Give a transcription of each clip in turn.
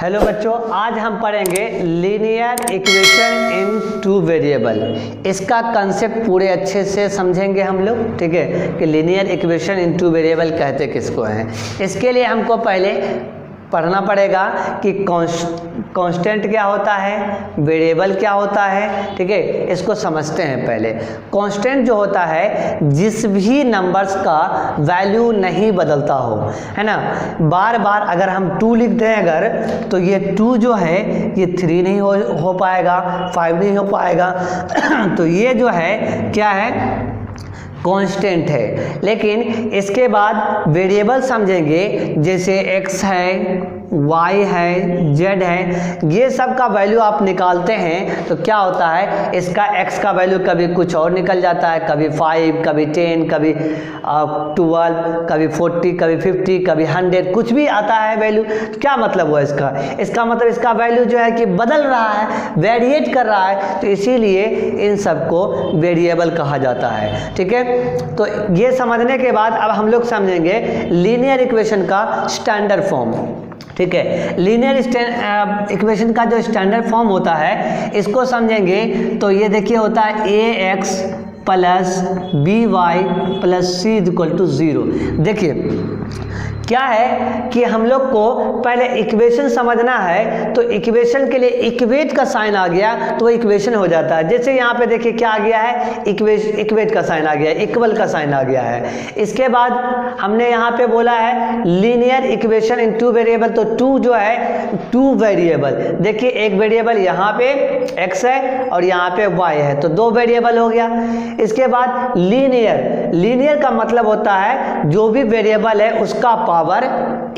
Hello बच्चों, आज हम पढ़ेंगे linear equation in two variable. इसका कंसेप्ट पूरे अच्छे से समझेंगे हम लोग, ठीक है, कि linear equation in two variable कहते किसको हैं। इसके लिए हमको पहले पढ़ना पड़ेगा कि कांस्टेंट क्या होता है, वेरिएबल क्या होता है, ठीक है। इसको समझते हैं पहले। कांस्टेंट जो होता है जिस भी नंबर्स का वैल्यू नहीं बदलता हो, है ना। बार बार अगर हम 2 लिख दें अगर, तो ये 2 जो है ये 3 नहीं हो पाएगा, 5 नहीं हो पाएगा तो ये जो है क्या है, कांस्टेंट है। लेकिन इसके बाद वेरिएबल समझेंगे, जैसे x है, y है, z है, ये सब का वैल्यू आप निकालते हैं तो क्या होता है, इसका x का वैल्यू कभी कुछ और निकल जाता है, कभी 5, कभी 10, कभी 12, कभी 40, कभी 50, कभी 100, कुछ भी आता है वैल्यू। क्या मतलब हुआ इसका मतलब इसका वैल्यू जो है कि बदल रहा है, वेरिएट कर रहा है, तो इसीलिए इन सबको वेरिएबल कहा जाता है, ठीक है। तो ये समझने के बाद अब हम लोग समझेंगे लीनियर इक्वेशन का स्टैंडर्ड फॉर्म, ठीक है। लीनियर इक्वेशन का जो स्टैंडर्ड फॉर्म होता है इसको समझेंगे तो ये देखिए होता है ax plus by plus c equal to 0। देखिए क्या है कि हम लोग को पहले इक्वेशन समझना है, तो इक्वेशन के लिए इक्वेट का साइन आ गया तो वो इक्वेशन हो जाता है। जैसे यहाँ पे देखिए क्या आ गया है, इक्वेट का साइन आ गया है, इक्वल का साइन आ गया है। इसके बाद हमने यहाँ पे बोला है linear equation in two variable, तो 2 जो है 2 वेरिएबल। देखिए एक वेरिएबल यहाँ पे x है और यहाँ पे y है, तो 2 वेरिएबल हो गया। इसके बाद लीनियर का मतलब होता है जो भी वेरिएबल है उसका पावर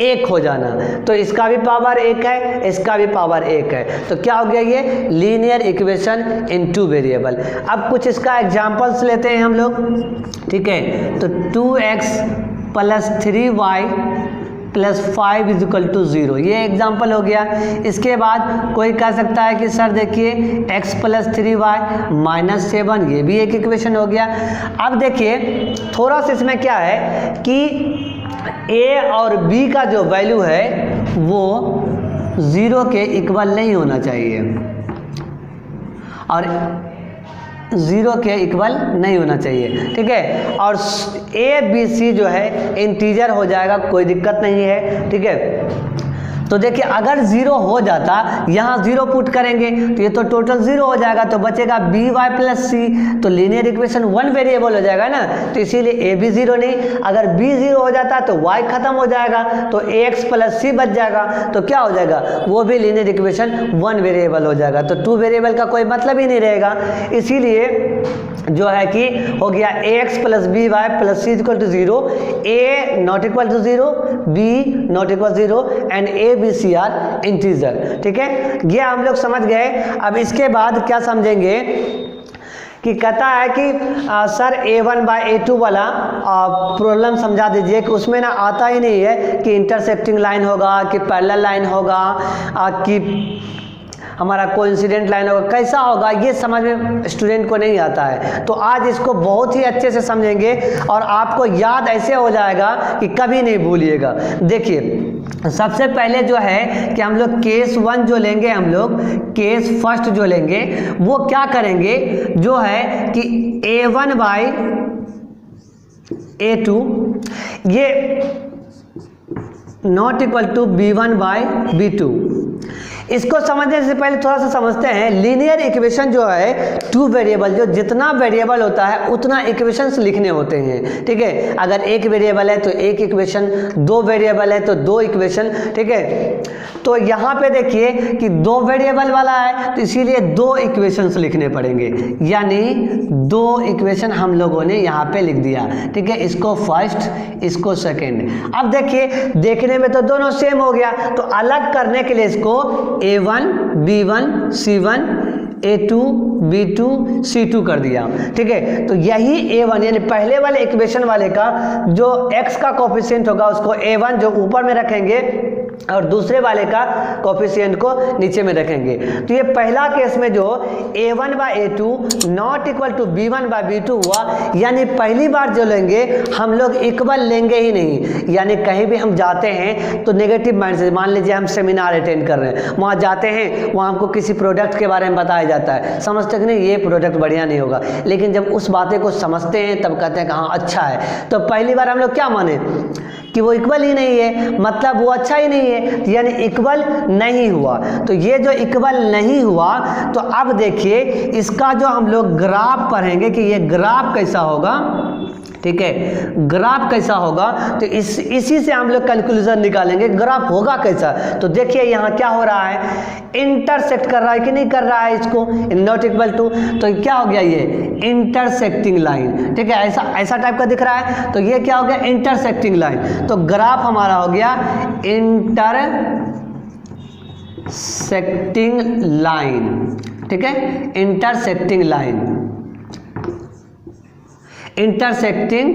1 हो जाना, तो इसका भी पावर 1 है, इसका भी पावर 1 है, तो क्या हो गया ये linear equation in two variable. अब कुछ इसका एग्जांपल्स लेते हैं हम लोग, ठीक है। तो 2x plus 3y plus 5 is equal to 0, ये एग्जाम्पल हो गया। इसके बाद कोई कह सकता है कि सर देखिए x प्लस 3y माइनस 7, ये भी एक इक्वेशन हो गया। अब देखिए थोड़ा सा इसमें क्या है कि a और b का जो वैल्यू है वो 0 के इक्वल नहीं होना चाहिए, और 0 के इक्वल नहीं होना चाहिए, ठीक है। और a b c जो है इंटीजर हो जाएगा, कोई दिक्कत नहीं है, ठीक है। तो देखिए अगर 0 हो जाता, यहाँ 0 पुट करेंगे तो ये तो टोटल 0 हो जाएगा, तो बचेगा by प्लस सी, तो लीनियर इक्वेशन 1 वेरिएबल हो जाएगा ना, तो इसीलिए a भी 0 नहीं। अगर b 0 हो जाता तो y खत्म हो जाएगा, तो ax प्लस सी बच जाएगा, तो क्या हो जाएगा, वो भी लीनियर इक्वेशन 1 वेरिएबल हो जाएगा, तो 2 वेरिएबल का कोई मतलब ही नहीं रहेगा। इसीलिए जो है कि हो गया ax plus by plus c equal to 0, a not equal to 0, b not equal 0 and a b c are integer, ठीक है। ये हम लोग समझ गए। अब इसके बाद क्या समझेंगे कि कहता है कि सर a1 बाय a2 वाला प्रॉब्लम समझा दीजिए, कि उसमें ना आता ही नहीं है कि इंटरसेक्टिंग लाइन होगा, कि पैरेलल लाइन होगा, कि हमारा कोइंसिडेंट लाइन होगा, कैसा होगा, ये समझ में स्टूडेंट को नहीं आता है। तो आज इसको बहुत ही अच्छे से समझेंगे और आपको याद ऐसे हो जाएगा कि कभी नहीं भूलिएगा। देखिए सबसे पहले जो है कि हम लोग केस 1 जो लेंगे, हम लोग केस फर्स्ट जो लेंगे, वो क्या करेंगे, जो है कि a1 बाई a2 ये not equal to b1 by b2। इसको समझने से पहले थोड़ा सा समझते हैं लीनियर इक्वेशन जो है 2 वेरिएबल, जो जितना वेरिएबल होता है उतना इक्वेशंस लिखने होते हैं, ठीक है। अगर 1 वेरिएबल है तो 1 इक्वेशन, 2 वेरिएबल है तो 2 इक्वेशन, ठीक है। तो यहाँ पे देखिए कि 2 वेरिएबल वाला है तो इसीलिए 2 इक्वेशंस लिखने पड़ेंगे, यानी 2 इक्वेशन हम लोगों ने यहाँ पे लिख दिया, ठीक है। इसको फर्स्ट, इसको सेकेंड। अब देखिए देखने में तो दोनों सेम हो गया, तो अलग करने के लिए इसको a1 b1 c1 a2 b2 c2 कर दिया, ठीक है। तो यही a1 यानी पहले वाले इक्वेशन वाले का जो x का कोफिशिएंट होगा उसको a1 जो ऊपर में रखेंगे और दूसरे वाले का कोफिशिएंट को नीचे में रखेंगे। तो ये पहला केस में जो a1/a2 not equal to b1/b2 हुआ, यानी पहली बार जो लेंगे हम लोग इक्वल लेंगे ही नहीं। यानी कहीं भी हम जाते हैं तो नेगेटिव माइंड से, मान लीजिए हम सेमिनार अटेंड कर रहे हैं, वहाँ जाते हैं, वहाँ हमको किसी प्रोडक्ट के बारे में बताया जाता है, समझते कि नहीं ये प्रोडक्ट बढ़िया नहीं होगा, लेकिन जब उस बातें को समझते हैं तब कहते हैं कि हाँ अच्छा है। तो पहली बार हम लोग क्या माने कि वो इक्वल ही नहीं है, मतलब वो अच्छा ही नहीं है, यानी इक्वल नहीं हुआ। तो ये जो इक्वल नहीं हुआ, तो अब देखिए इसका जो हम लोग ग्राफ पढ़ेंगे कि ये ग्राफ कैसा होगा, ठीक है, ग्राफ कैसा होगा, तो इसी से हम लोग कंक्लूजन निकालेंगे ग्राफ होगा कैसा। तो देखिए यहाँ क्या हो रहा है, इंटरसेक्ट कर रहा है कि नहीं कर रहा है इसको, नॉट इक्वल टू, तो क्या हो गया ये इंटरसेक्टिंग लाइन, ठीक है, ऐसा टाइप का दिख रहा है, तो ये क्या हो गया इंटरसेक्टिंग लाइन। तो ग्राफ हमारा हो गया इंटरसेक्टिंग लाइन, ठीक है, इंटरसेक्टिंग लाइन, इंटरसेक्टिंग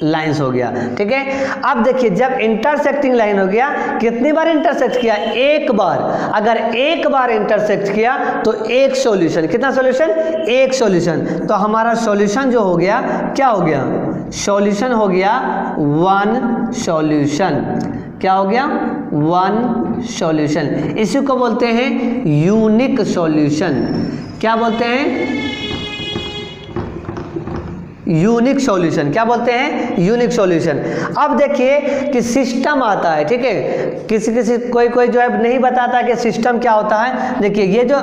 लाइंस हो गया, ठीक है। अब देखिए जब इंटरसेक्टिंग लाइन हो गया, कितनी बार इंटरसेक्ट किया, एक बार, अगर एक बार इंटरसेक्ट किया तो एक सॉल्यूशन, कितना सॉल्यूशन, एक सॉल्यूशन। तो हमारा सॉल्यूशन जो हो गया क्या हो गया, सॉल्यूशन हो गया वन सॉल्यूशन, क्या हो गया वन सॉल्यूशन। इसी को बोलते हैं यूनिक सॉल्यूशन, क्या बोलते हैं यूनिक सॉल्यूशन, क्या बोलते हैं यूनिक सॉल्यूशन। अब देखिए कि सिस्टम आता है, ठीक है, किसी कोई जो है नहीं बताता कि सिस्टम क्या होता है। देखिए ये जो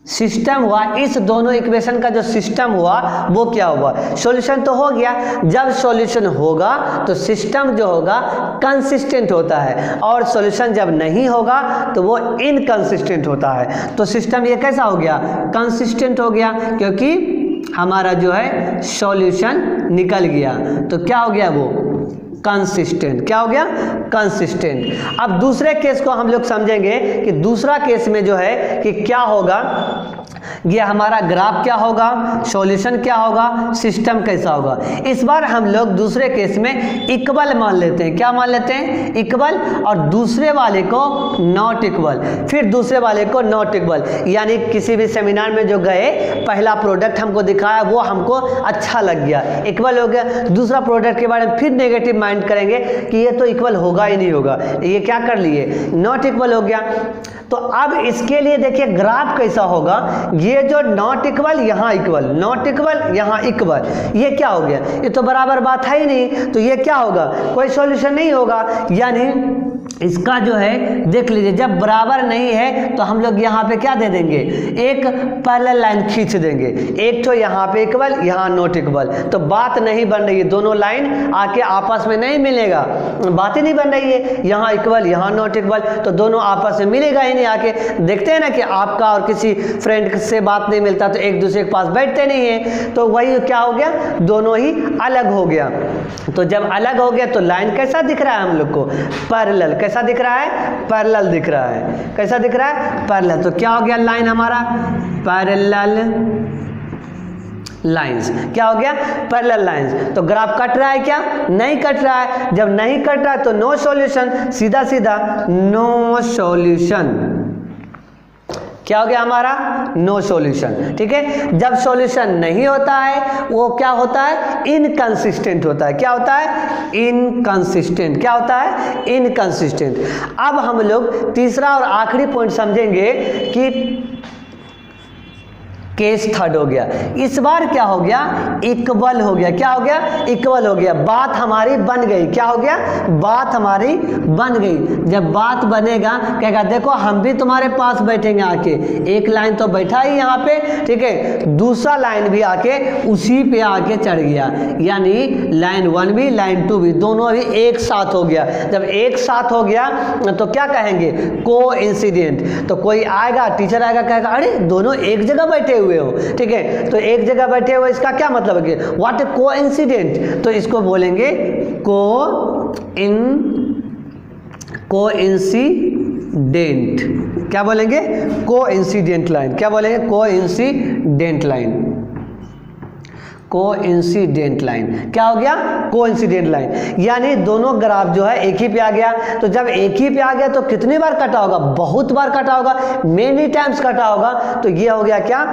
सिस्टम हुआ, इस दोनों इक्वेशन का जो सिस्टम हुआ वो क्या हुआ, सॉल्यूशन तो हो गया। जब सॉल्यूशन होगा तो सिस्टम जो होगा कंसिस्टेंट होता है, और सॉल्यूशन जब नहीं होगा तो वो इनकंसिस्टेंट होता है। तो सिस्टम ये कैसा हो गया, कंसिस्टेंट हो गया, क्योंकि हमारा जो है सॉल्यूशन निकल गया, तो क्या हो गया वो कंसिस्टेंट, क्या हो गया कंसिस्टेंट। अब दूसरे केस को हम लोग समझेंगे कि दूसरा केस में जो है कि क्या होगा, ये हमारा ग्राफ क्या होगा, सॉल्यूशन क्या होगा, सिस्टम कैसा होगा। इस बार हम लोग दूसरे केस में इक्वल मान लेते हैं, क्या मान लेते हैं इक्वल, और दूसरे वाले को नॉट इक्वल, फिर दूसरे वाले को नॉट इक्वल। यानी किसी भी सेमिनार में जो गए, पहला प्रोडक्ट हमको दिखाया वो हमको अच्छा लग गया, इक्वल हो गया, दूसरा प्रोडक्ट के बारे में फिर नेगेटिव माइंड करेंगे कि ये तो इक्वल होगा ही नहीं होगा, ये क्या कर लिए नॉट इक्वल हो गया। तो अब इसके लिए देखिए ग्राफ कैसा होगा, ये जो नॉट इक्वल यहाँ इक्वल, नॉट इक्वल यहाँ इक्वल, ये क्या हो गया, ये तो बराबर बात है ही नहीं, तो ये क्या होगा, कोई सॉल्यूशन नहीं होगा। यानी इसका जो है देख लीजिए, जब बराबर नहीं है तो हम लोग यहाँ पे क्या दे देंगे, एक पैरेलल लाइन खींच देंगे, एक तो यहाँ पे इक्वल, यहाँ नॉट इक्वल, तो बात नहीं बन रही है, दोनों लाइन आके आपस में नहीं मिलेगा, बात ही नहीं बन रही है, यहाँ इक्वल यहाँ नॉट इक्वल, तो दोनों आपस में मिलेगा ही नहीं। आके देखते हैं ना कि आपका और किसी फ्रेंड से बात नहीं मिलता तो एक दूसरे के पास बैठते नहीं है, तो वही क्या हो गया, दोनों ही अलग हो गया। तो जब अलग हो गया तो लाइन कैसा दिख रहा है हम लोग को, पैरेलल, कैसा दिख रहा है, पैरेलल दिख रहा है, कैसा दिख रहा है पैरेलल। तो क्या हो गया लाइन हमारा पैरेलल लाइंस, क्या हो गया पैरेलल लाइंस। तो ग्राफ कट रहा है क्या, नहीं कट रहा है, जब नहीं कट रहा है तो नो सॉल्यूशन, सीधा सीधा नो सॉल्यूशन, क्या हो गया हमारा नो सॉल्यूशन, ठीक है। जब सॉल्यूशन नहीं होता है वो क्या होता है, इनकंसिस्टेंट होता है, क्या होता है इनकंसिस्टेंट, क्या होता है इनकंसिस्टेंट। अब हम लोग तीसरा और आखिरी पॉइंट समझेंगे कि केस थर्ड हो गया। इस बार क्या हो गया, इक्वल हो गया, क्या हो गया इक्वल हो गया, बात हमारी बन गई, क्या हो गया बात हमारी बन गई। जब बात बनेगा कहेगा देखो हम भी तुम्हारे पास बैठेंगे आके, एक लाइन तो बैठा ही यहाँ पे, ठीक है, दूसरा लाइन भी आके उसी पे आके चढ़ गया, यानी लाइन 1 भी लाइन 2 भी दोनों अभी एक साथ हो गया। जब एक साथ हो गया तो क्या कहेंगे, को इंसिडेंट। तो कोई आएगा, टीचर आएगा, कहेगा अरे दोनों एक जगह बैठे हुए हो, ठीक है, तो एक जगह बैठे हुए इसका क्या मतलब है, व्हाट ए कोइंसिडेंट। तो इसको बोलेंगे कोइंसिडेंट, क्या बोलेंगे कोइंसिडेंट लाइन, क्या बोलेंगे कोइंसिडेंट लाइन, कोइंसिडेंट लाइन। क्या हो गया? कोइंसिडेंट लाइन, यानी दोनों ग्राफ जो है एक ही पे आ गया। तो जब एक ही पे आ गया तो कितनी बार कटा होगा? बहुत बार कटा होगा, मेनी टाइम्स कटा होगा। तो ये हो गया क्या?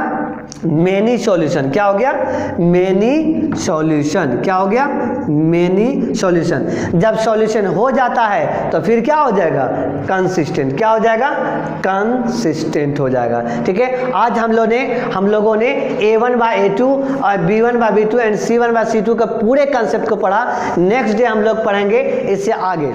Many solution. क्या हो गया? Many solution. क्या हो गया? Many solution. जब सॉल्यूशन हो जाता है तो फिर क्या हो जाएगा? कंसिस्टेंट। क्या हो जाएगा? कंसिस्टेंट हो जाएगा। ठीक है, आज हम लोगों ने A1/A2 और B1/B2 एंड C1/C2 का पूरे कंसेप्ट को पढ़ा। नेक्स्ट डे हम लोग पढ़ेंगे इससे आगे।